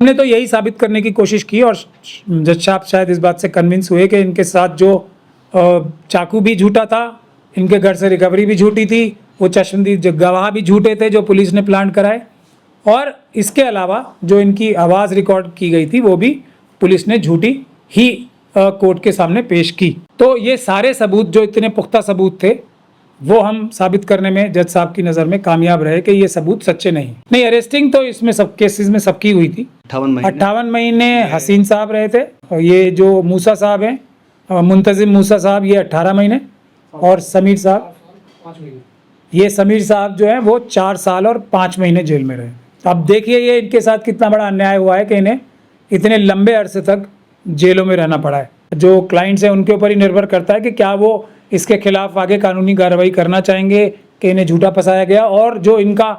हमने तो यही साबित करने की कोशिश की और जज साहब शायद इस बात से कन्विंस हुए कि इनके साथ जो चाकू भी झूठा था, इनके घर से रिकवरी भी झूठी थी, वो चश्मदीद गवाह भी झूठे थे जो पुलिस ने प्लांट कराए, और इसके अलावा जो इनकी आवाज़ रिकॉर्ड की गई थी वो भी पुलिस ने झूठी ही कोर्ट के सामने पेश की। तो ये सारे सबूत जो इतने पुख्ता सबूत थे वो हम साबित करने में जज साहब की नज़र में कामयाब रहे कि ये सबूत सच्चे नहीं। अरेस्टिंग तो इसमें सब केसेस में सबकी हुई थी। 58 महीने हसीन साहब रहे थे, और ये जो मूसा साहब हैं, मुंतजिम मूसा साहब, ये 18 महीने, और समीर साहब, ये समीर साहब जो हैं वो 4 साल और 5 महीने जेल में रहे। अब देखिए ये इनके साथ कितना बड़ा अन्याय हुआ है कि इन्हें इतने लंबे अरसे तक जेलों में रहना पड़ा है। जो क्लाइंट्स हैं उनके ऊपर ही निर्भर करता है कि क्या वो इसके खिलाफ आगे कानूनी कार्रवाई करना चाहेंगे कि इन्हें झूठा फंसाया गया, और जो इनका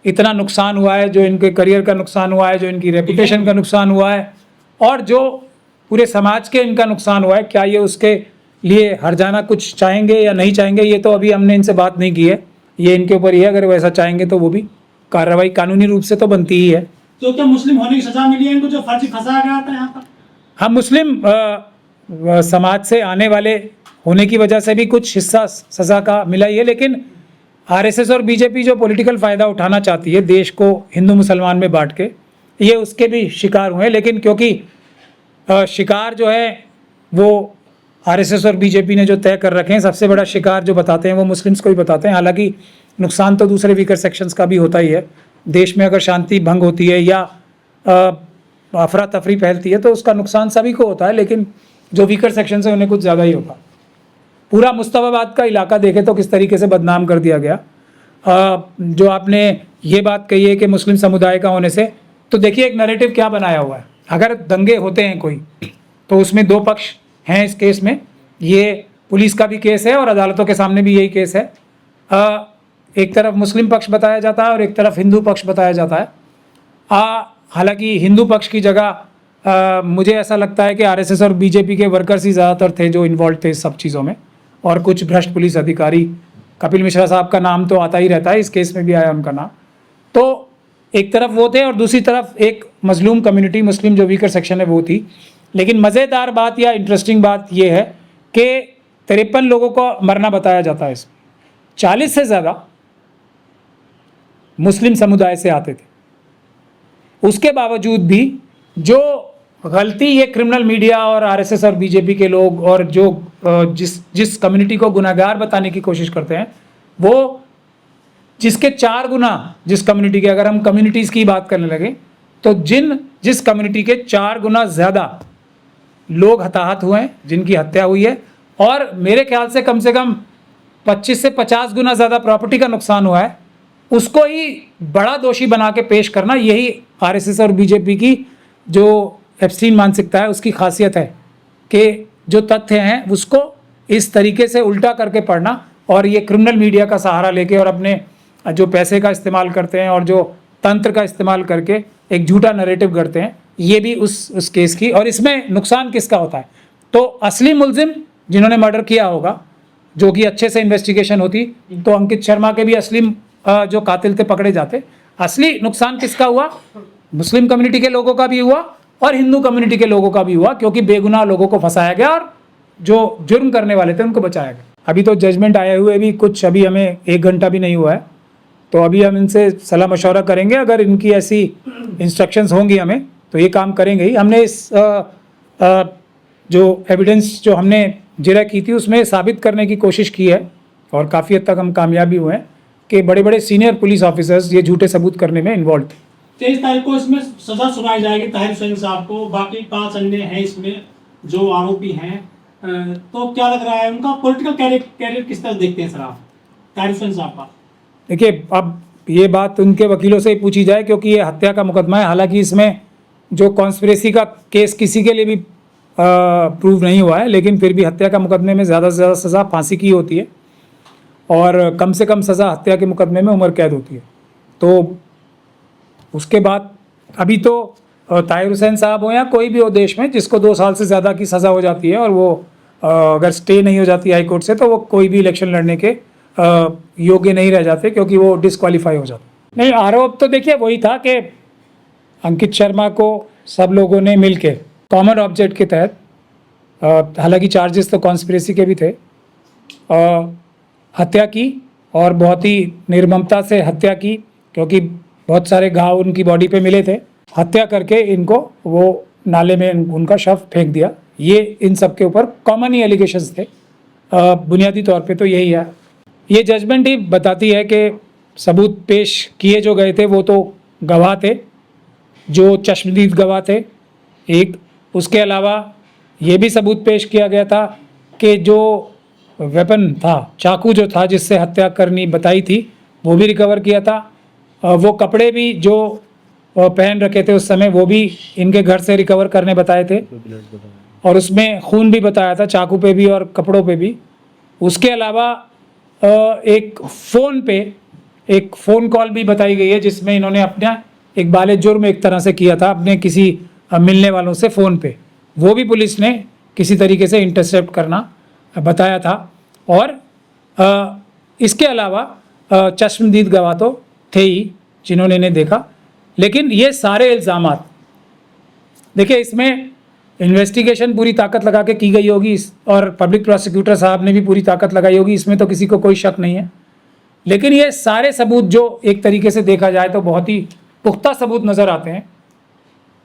इतना नुकसान हुआ है, जो इनके करियर का नुकसान हुआ है, जो इनकी रेपुटेशन का नुकसान हुआ है, और जो पूरे समाज के इनका नुकसान हुआ है, क्या ये उसके लिए हर्जाना कुछ चाहेंगे या नहीं चाहेंगे, ये तो अभी हमने इनसे बात नहीं की है, ये इनके ऊपर ही है। अगर वैसा चाहेंगे तो वो भी कार्रवाई कानूनी रूप से तो बनती ही है। तो क्या मुस्लिम होने की सजा मिली है इनको जो फर्जी फंसाया गया था यहाँ पर? हम मुस्लिम समाज से आने वाले होने की वजह से भी कुछ हिस्सा सज़ा का मिला ही है, लेकिन आरएसएस और बीजेपी जो पॉलिटिकल फ़ायदा उठाना चाहती है देश को हिंदू मुसलमान में बांट के, ये उसके भी शिकार हुए। लेकिन क्योंकि शिकार जो है वो आरएसएस और बीजेपी ने जो तय कर रखे हैं, सबसे बड़ा शिकार जो बताते हैं वो मुस्लिम्स को ही बताते हैं। हालांकि नुकसान तो दूसरे वीकर सेक्शंस का भी होता ही है। देश में अगर शांति भंग होती है या अफरा तफरी फैलती है तो उसका नुकसान सभी को होता है, लेकिन जो वीकर सेक्शन है उन्हें कुछ ज़्यादा ही होता है। पूरा मुस्तफाबाद का इलाका देखे तो किस तरीके से बदनाम कर दिया गया। जो आपने ये बात कही है कि मुस्लिम समुदाय का होने से, तो देखिए एक नैरेटिव क्या बनाया हुआ है। अगर दंगे होते हैं कोई तो उसमें 2 पक्ष हैं इस केस में। ये पुलिस का भी केस है और अदालतों के सामने भी यही केस है। एक तरफ मुस्लिम पक्ष बताया जाता है और एक तरफ हिंदू पक्ष बताया जाता है। हालांकि हिंदू पक्ष की जगह मुझे ऐसा लगता है कि आरएसएस और बीजेपी के वर्कर्स ही ज़्यादातर थे जो इन्वॉल्व थे इस सब चीज़ों में, और कुछ भ्रष्ट पुलिस अधिकारी। कपिल मिश्रा साहब का नाम तो आता ही रहता है, इस केस में भी आया उनका नाम। तो एक तरफ वो थे और दूसरी तरफ एक मजलूम कम्युनिटी, मुस्लिम जो वीकर सेक्शन है वो थी। लेकिन मज़ेदार बात या इंटरेस्टिंग बात ये है कि 53 लोगों को मरना बताया जाता है इसमें, 40 से ज़्यादा मुस्लिम समुदाय से आते थे। उसके बावजूद भी जो गलती ये क्रिमिनल मीडिया और आरएसएस और बीजेपी के लोग और जो जिस कम्युनिटी को गुनाहगार बताने की कोशिश करते हैं, वो जिसके 4 गुना जिस कम्युनिटी के, अगर हम कम्युनिटीज़ की बात करने लगे तो जिस कम्युनिटी के 4 गुना ज़्यादा लोग हताहत हुए हैं, जिनकी हत्या हुई है, और मेरे ख्याल से कम 25 से 50 गुना ज़्यादा प्रॉपर्टी का नुकसान हुआ है, उसको ही बड़ा दोषी बना के पेश करना, यही आरएसएस और बीजेपी की जो एप्स्टीन मानसिकता है उसकी खासियत है कि जो तथ्य हैं उसको इस तरीके से उल्टा करके पढ़ना, और ये क्रिमिनल मीडिया का सहारा लेके और अपने जो पैसे का इस्तेमाल करते हैं और जो तंत्र का इस्तेमाल करके एक झूठा नैरेटिव करते हैं, ये भी उस केस की। और इसमें नुकसान किसका होता है? तो असली मुलजिम जिन्होंने मर्डर किया होगा, जो कि अच्छे से इन्वेस्टिगेशन होती तो अंकित शर्मा के भी असली जो कातिल थे पकड़े जाते। असली नुकसान किसका हुआ? मुस्लिम कम्युनिटी के लोगों का भी हुआ और हिंदू कम्युनिटी के लोगों का भी हुआ, क्योंकि बेगुनाह लोगों को फंसाया गया और जो जुर्म करने वाले थे उनको बचाया गया। अभी तो जजमेंट आए हुए भी कुछ, अभी हमें 1 घंटा भी नहीं हुआ है, तो अभी हम इनसे सलाह मशवरा करेंगे। अगर इनकी ऐसी इंस्ट्रक्शंस होंगी हमें तो ये काम करेंगे ही। हमने इस जो एविडेंस जो हमने जिरा की थी उसमें साबित करने की कोशिश की है और काफ़ी हद तक हम कामयाब भी हुए हैं कि बड़े बड़े सीनियर पुलिस ऑफिसर्स ये झूठे सबूत करने में इन्वॉल्व थे। 23 तारीख को इसमें सजा सुनाई जाएगी ताहिर हुसैन साहब को, बाकी 5 अन्य हैं इसमें जो आरोपी हैं। तो क्या लग रहा है उनका पॉलिटिकल कैरियर किस तरह देखते हैं सर आप ताहिर हुसैन साहब का? देखिए, अब ये बात उनके वकीलों से ही पूछी जाए, क्योंकि ये हत्या का मुकदमा है। हालांकि इसमें जो कॉन्स्पिरेसी का केस किसी के लिए भी प्रूव नहीं हुआ है, लेकिन फिर भी हत्या का मुकदमे में ज़्यादा से ज़्यादा सज़ा फांसी की होती है और कम से कम सज़ा हत्या के मुकदमे में उम्र कैद होती है। तो उसके बाद अभी तो ताहिर हुसैन साहब हो या कोई भी हो देश में जिसको 2 साल से ज़्यादा की सज़ा हो जाती है और वो अगर स्टे नहीं हो जाती हाई कोर्ट से, तो वो कोई भी इलेक्शन लड़ने के योग्य नहीं रह जाते, क्योंकि वो डिस्क्वालीफाई हो जाते। नहीं, आरोप तो देखिए वही था कि अंकित शर्मा को सब लोगों ने मिलके कॉमन ऑब्जेक्ट के तहत, हालांकि चार्जेस तो कॉन्स्पिरेसी के भी थे, हत्या की और बहुत ही निर्ममता से हत्या की, क्योंकि बहुत सारे घाव उनकी बॉडी पे मिले थे। हत्या करके इनको वो नाले में उनका शव फेंक दिया। ये इन सब के ऊपर कॉमन ही एलिगेशंस थे। बुनियादी तौर पे तो यही है। ये जजमेंट ही बताती है कि सबूत पेश किए जो गए थे वो तो गवाह थे, जो चश्मदीद गवाह थे एक। उसके अलावा ये भी सबूत पेश किया गया था कि जो वेपन था, चाकू जो था जिससे हत्या करनी बताई थी, वो भी रिकवर किया था। वो कपड़े भी जो पहन रखे थे उस समय, वो भी इनके घर से रिकवर करने बताए थे, और उसमें खून भी बताया था, चाकू पे भी और कपड़ों पे भी। उसके अलावा एक फ़ोन पे एक फ़ोन कॉल भी बताई गई है जिसमें इन्होंने अपना एक बाले जुर्म एक तरह से किया था अपने किसी मिलने वालों से फ़ोन पे। वो भी पुलिस ने किसी तरीके से इंटरसेप्ट करना बताया था। और इसके अलावा चश्मदीद गवाह तो थे ही जिन्होंने इन्हें देखा। लेकिन ये सारे इल्ज़ामात, देखिए इसमें इन्वेस्टिगेशन पूरी ताकत लगा के की गई होगी और पब्लिक प्रोसिक्यूटर साहब ने भी पूरी ताकत लगाई होगी, इसमें तो किसी को कोई शक नहीं है। लेकिन ये सारे सबूत जो एक तरीके से देखा जाए तो बहुत ही पुख्ता सबूत नज़र आते हैं।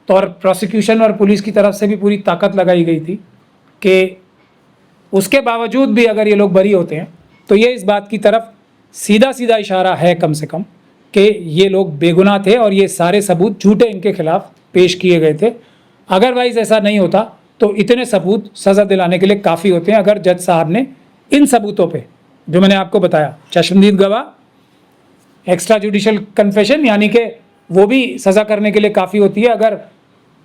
तो और प्रोसिक्यूशन और पुलिस की तरफ से भी पूरी ताकत लगाई गई थी कि उसके बावजूद भी अगर ये लोग बरी होते हैं तो ये इस बात की तरफ सीधा सीधा इशारा है कम से कम कि ये लोग बेगुनाह थे और ये सारे सबूत झूठे इनके खिलाफ पेश किए गए थे। अदरवाइज़ ऐसा नहीं होता तो इतने सबूत सज़ा दिलाने के लिए काफ़ी होते हैं। अगर जज साहब ने इन सबूतों पे जो मैंने आपको बताया, चश्मदीद गवाह, एक्स्ट्रा जुडिशल कन्फेशन, यानी कि वो भी सज़ा करने के लिए काफ़ी होती है। अगर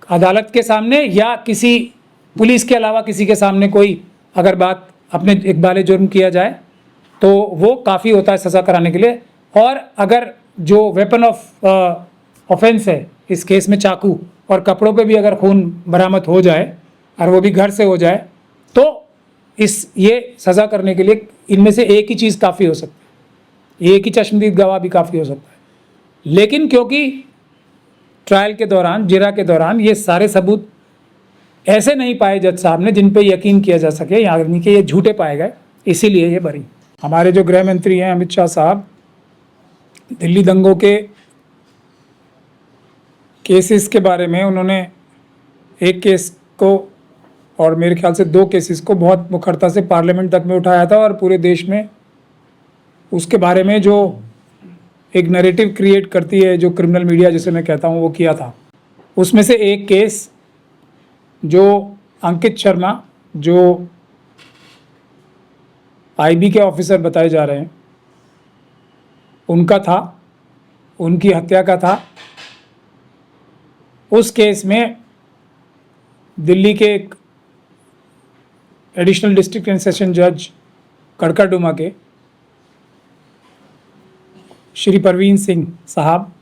अदालत के सामने या किसी पुलिस के अलावा किसी के सामने कोई अगर बात अपने इकबाल जुर्म किया जाए तो वो काफ़ी होता है सज़ा कराने के लिए। और अगर जो वेपन ऑफ ऑफेंस है, इस केस में चाकू और कपड़ों पे भी अगर खून बरामद हो जाए और वो भी घर से हो जाए तो ये सज़ा करने के लिए इनमें से एक ही चीज़ काफ़ी हो सकती है, एक ही चश्मदीद गवाह भी काफ़ी हो सकता है। लेकिन क्योंकि ट्रायल के दौरान, जिरा के दौरान ये सारे सबूत ऐसे नहीं पाए जज साहब ने जिन पे यकीन किया जा सके, यानी कि ये झूठे पाए गए, इसीलिए ये बरी। हमारे जो गृह मंत्री हैं अमित शाह साहब, दिल्ली दंगों के केसेस के बारे में उन्होंने एक केस को और मेरे ख्याल से 2 केसेस को बहुत मुखरता से पार्लियामेंट तक में उठाया था और पूरे देश में उसके बारे में जो एक नैरेटिव क्रिएट करती है जो क्रिमिनल मीडिया जिसे मैं कहता हूँ, वो किया था। उसमें से एक केस जो अंकित शर्मा, जो आईबी के ऑफिसर बताए जा रहे हैं, उनका था, उनकी हत्या का था। उस केस में दिल्ली के एक एडिशनल डिस्ट्रिक्ट एंड सेशन जज कड़कड़डुमा के श्री परवीन सिंह साहब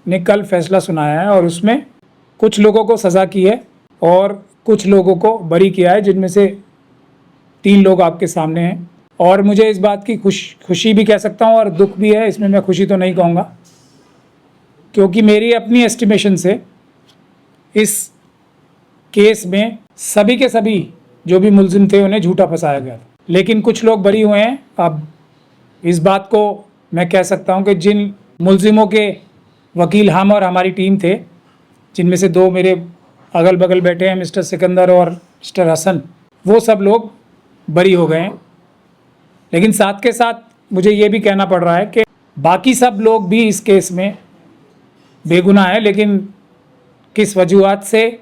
ने कल फैसला सुनाया है और उसमें कुछ लोगों को सज़ा की है और कुछ लोगों को बरी किया है, जिनमें से 3 लोग आपके सामने हैं। और मुझे इस बात की खुशी भी कह सकता हूँ और दुख भी है, इसमें मैं खुशी तो नहीं कहूँगा, क्योंकि मेरी अपनी एस्टिमेशन से इस केस में सभी के सभी जो भी मुलजिम थे उन्हें झूठा फंसाया गया था। लेकिन कुछ लोग बरी हुए हैं। अब इस बात को मैं कह सकता हूँ कि जिन मुलजिमों के वकील हम और हमारी टीम थे, जिनमें से 2 मेरे अगल बगल बैठे हैं, मिस्टर सिकंदर और मिस्टर हसन, वो सब लोग बरी हो गए हैं। लेकिन साथ के साथ मुझे ये भी कहना पड़ रहा है कि बाकी सब लोग भी इस केस में बेगुनाह है, लेकिन किस वजूहात से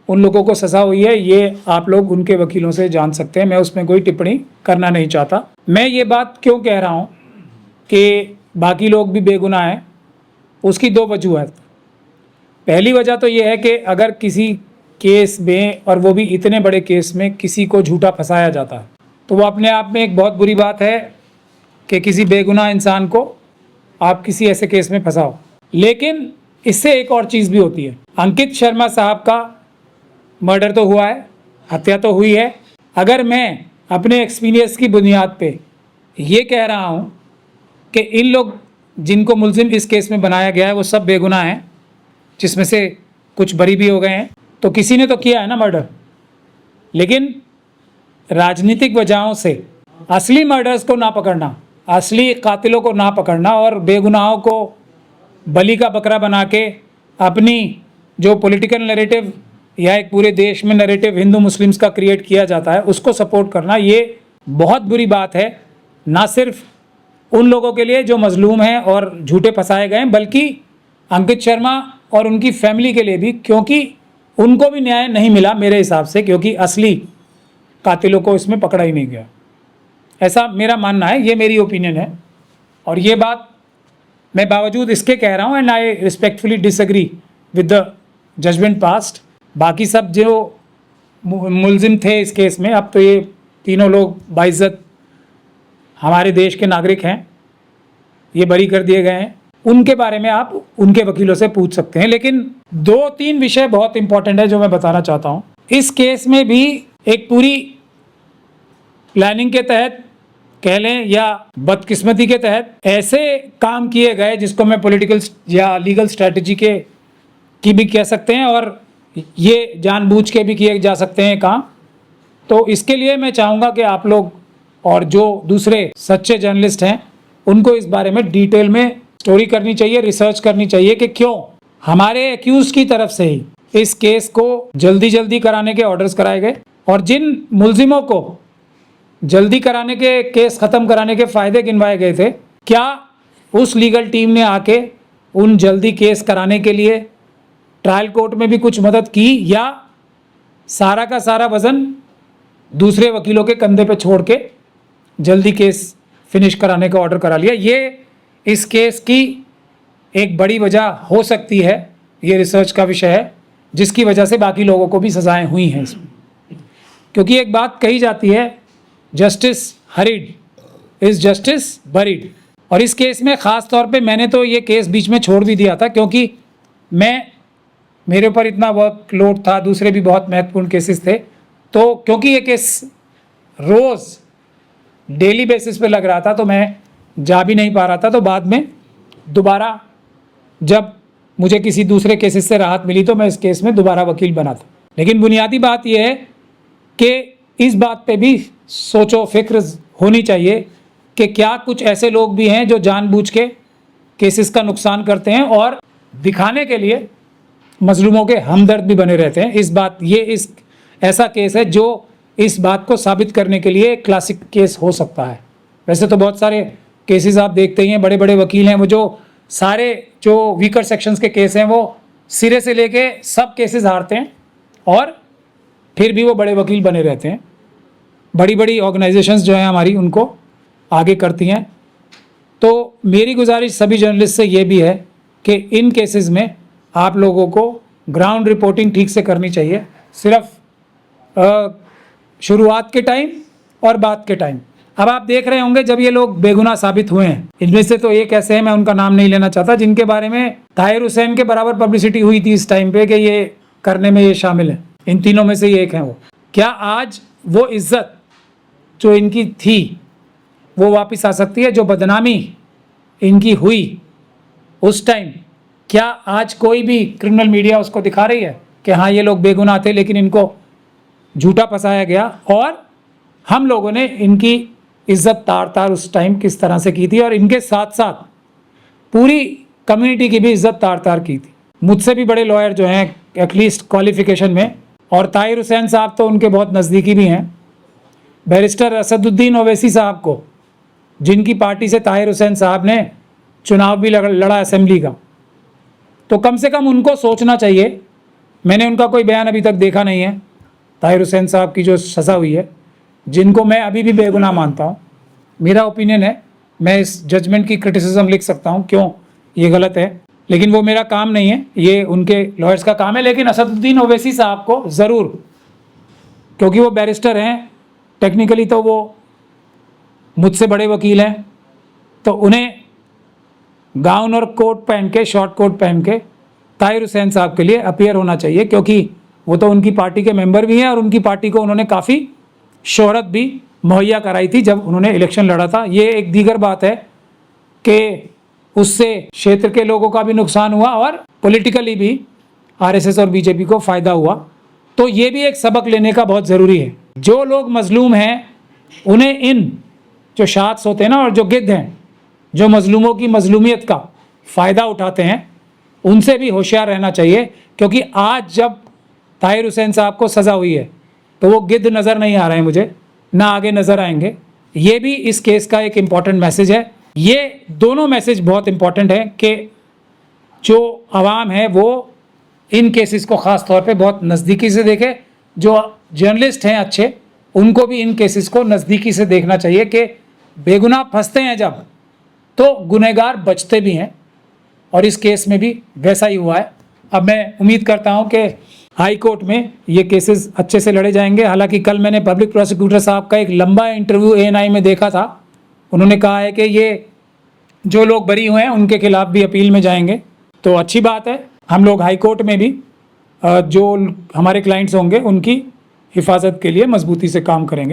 उन लोगों को सज़ा हुई है ये आप लोग उनके वकीलों से जान सकते हैं। मैं उसमें कोई टिप्पणी करना नहीं चाहता। मैं ये बात क्यों कह रहा हूँ कि बाकी लोग भी बेगुनाह हैं, उसकी 2 वजूहत। पहली वजह तो ये है कि अगर किसी केस में, और वो भी इतने बड़े केस में, किसी को झूठा फंसाया जाता है तो वो अपने आप में एक बहुत बुरी बात है कि किसी बेगुनाह इंसान को आप किसी ऐसे केस में फंसाओ। लेकिन इससे एक और चीज़ भी होती है। अंकित शर्मा साहब का मर्डर तो हुआ है, हत्या तो हुई है। अगर मैं अपने एक्सपीरियंस की बुनियाद पे ये कह रहा हूँ कि इन लोग जिनको मुलजिम इस केस में बनाया गया है वो सब बेगुनाह हैं, जिसमें से कुछ बरी भी हो गए हैं। तो किसी ने तो किया है ना मर्डर, लेकिन राजनीतिक वजहों से असली मर्डर्स को ना पकड़ना, असली कातिलों को ना पकड़ना और बेगुनाहों को बलि का बकरा बना के अपनी जो पॉलिटिकल नैरेटिव या एक पूरे देश में नैरेटिव हिंदू मुस्लिम्स का क्रिएट किया जाता है उसको सपोर्ट करना, ये बहुत बुरी बात है। ना सिर्फ उन लोगों के लिए जो मजलूम हैं और झूठे फंसाए गए हैं, बल्कि अंकित शर्मा और उनकी फैमिली के लिए भी, क्योंकि उनको भी न्याय नहीं मिला मेरे हिसाब से, क्योंकि असली कातिलों को इसमें पकड़ा ही नहीं गया। ऐसा मेरा मानना है, ये मेरी ओपिनियन है। और ये बात मैं बावजूद इसके कह रहा हूँ, and I respectfully disagree with the judgment passed. बाकी सब जो मुलजिम थे इस केस में, अब तो ये तीनों लोग बाइज्जत हमारे देश के नागरिक हैं, ये बरी कर दिए गए हैं। उनके बारे में आप उनके वकीलों से पूछ सकते हैं। लेकिन 2-3 विषय बहुत इंपॉर्टेंट है जो मैं बताना चाहता हूँ। इस केस में भी एक पूरी प्लानिंग के तहत कह लें या बदकिस्मती के तहत ऐसे काम किए गए जिसको मैं पॉलिटिकल या लीगल स्ट्रैटेजी की भी कह सकते हैं, और ये जानबूझ के भी किए जा सकते हैं काम। तो इसके लिए मैं चाहूँगा कि आप लोग और जो दूसरे सच्चे जर्नलिस्ट हैं उनको इस बारे में डिटेल में स्टोरी करनी चाहिए, रिसर्च करनी चाहिए कि क्यों हमारे एक्यूज की तरफ से ही इस केस को जल्दी जल्दी कराने के ऑर्डर्स कराए गए, और जिन मुलजिमों को जल्दी कराने के, केस ख़त्म कराने के फ़ायदे गिनवाए गए थे, क्या उस लीगल टीम ने आके उन जल्दी केस कराने के लिए ट्रायल कोर्ट में भी कुछ मदद की, या सारा का सारा वज़न दूसरे वकीलों के कंधे पे छोड़ के जल्दी केस फिनिश कराने का ऑर्डर करा लिया? ये इस केस की एक बड़ी वजह हो सकती है, ये रिसर्च का विषय है, जिसकी वजह से बाकी लोगों को भी सज़ाएं हुई हैं इसमें। क्योंकि एक बात कही जाती है, justice hurried is justice buried. और इस केस में ख़ास तौर पे मैंने तो ये केस बीच में छोड़ भी दिया था, क्योंकि मेरे ऊपर इतना वर्कलोड था, दूसरे भी बहुत महत्वपूर्ण केसेस थे। तो क्योंकि ये केस रोज़ डेली बेसिस पे लग रहा था, तो मैं जा भी नहीं पा रहा था। तो बाद में दोबारा जब मुझे किसी दूसरे केसेस से राहत मिली तो मैं इस केस में दोबारा वकील बना था। लेकिन बुनियादी बात यह है कि इस बात पे भी सोचो फिक्र होनी चाहिए कि क्या कुछ ऐसे लोग भी हैं जो जानबूझ के केसेस का नुकसान करते हैं और दिखाने के लिए मजलूमों के हमदर्द भी बने रहते हैं। इस ऐसा केस है जो इस बात को साबित करने के लिए क्लासिक केस हो सकता है। वैसे तो बहुत सारे केसेस आप देखते ही हैं, बड़े बड़े वकील हैं वो जो सारे जो वीकर सेक्शंस के केस हैं वो सिरे से लेके सब केसेस हारते हैं, और फिर भी वो बड़े वकील बने रहते हैं। बड़ी बड़ी ऑर्गेनाइजेशंस जो हैं हमारी उनको आगे करती हैं। तो मेरी गुजारिश सभी जर्नलिस्ट से ये भी है कि इन केसेस में आप लोगों को ग्राउंड रिपोर्टिंग ठीक से करनी चाहिए, सिर्फ शुरुआत के टाइम और बाद के टाइम। अब आप देख रहे होंगे जब ये लोग बेगुनाह साबित हुए हैं, इनमें से तो एक ऐसे हैं, मैं उनका नाम नहीं लेना चाहता, जिनके बारे में ताहिर हुसैन के बराबर पब्लिसिटी हुई थी इस टाइम पे कि ये करने में ये शामिल है। इन तीनों में से ये एक हैं वो। क्या आज वो इज्जत जो इनकी थी वो वापस आ सकती है? जो बदनामी इनकी हुई उस टाइम, क्या आज कोई भी क्रिमिनल मीडिया उसको दिखा रही है कि हाँ ये लोग बेगुनाह थे लेकिन इनको झूठा फंसाया गया? और हम लोगों ने इनकी इज्जत तार तार उस टाइम किस तरह से की थी, और इनके साथ साथ पूरी कम्युनिटी की भी इज्जत तार तार की थी। मुझसे भी बड़े लॉयर जो हैं एटलीस्ट क्वालिफिकेशन में, और ताहिर हुसैन साहब तो उनके बहुत नज़दीकी भी हैं, बैरिस्टर असदुद्दीन ओवैसी साहब को, जिनकी पार्टी से ताहिर हुसैन साहब ने चुनाव भी लड़ा असेंबली का, तो कम से कम उनको सोचना चाहिए। मैंने उनका कोई बयान अभी तक देखा नहीं है, ताहिर हुसैन साहब की जो सज़ा हुई है, जिनको मैं अभी भी बेगुनाह मानता हूँ। मेरा ओपिनियन है, मैं इस जजमेंट की क्रिटिसिज्म लिख सकता हूँ क्यों ये गलत है, लेकिन वो मेरा काम नहीं है, ये उनके लॉयर्स का काम है। लेकिन असदुद्दीन ओवैसी साहब को ज़रूर, क्योंकि वो बैरिस्टर हैं, टेक्निकली तो वो मुझसे बड़े वकील हैं, तो उन्हें गाउन और कोट पहन के, शॉर्ट कोट पहन के ताहिर हुसैन साहब के लिए अपीयर होना चाहिए, क्योंकि वो तो उनकी पार्टी के मेंबर भी हैं और उनकी पार्टी को उन्होंने काफ़ी शोहरत भी मुहैया कराई थी जब उन्होंने इलेक्शन लड़ा था। ये एक दीगर बात है कि उससे क्षेत्र के लोगों का भी नुकसान हुआ और पॉलिटिकली भी आरएसएस और बीजेपी को फ़ायदा हुआ। तो ये भी एक सबक लेने का बहुत ज़रूरी है। जो लोग मजलूम हैं उन्हें इन जो शाद्स होते हैं ना और जो गिद्ध हैं जो मजलूमों की मजलूमियत का फ़ायदा उठाते हैं उनसे भी होशियार रहना चाहिए, क्योंकि आज जब ताहिर हुसैन साहब को सज़ा हुई है तो वो गिद्ध नज़र नहीं आ रहे हैं मुझे, ना आगे नज़र आएंगे। ये भी इस केस का एक इम्पॉर्टेंट मैसेज है। ये दोनों मैसेज बहुत इम्पॉर्टेंट है कि जो आवाम है वो इन केसेस को ख़ास तौर पे बहुत नज़दीकी से देखे। जो जर्नलिस्ट हैं अच्छे उनको भी इन केसेस को नज़दीकी से देखना चाहिए कि बेगुनाह फंसते हैं जब तो गुनहगार बचते भी हैं, और इस केस में भी वैसा ही हुआ है। अब मैं उम्मीद करता हूं कि हाई कोर्ट में ये केसेस अच्छे से लड़े जाएंगे। हालांकि कल मैंने पब्लिक प्रोसिक्यूटर साहब का एक लंबा इंटरव्यू ANI में देखा था। उन्होंने कहा है कि ये जो लोग बरी हुए हैं उनके खिलाफ भी अपील में जाएंगे, तो अच्छी बात है। हम लोग हाई कोर्ट में भी जो हमारे क्लाइंट्स होंगे उनकी हिफाजत के लिए मजबूती से काम करेंगे।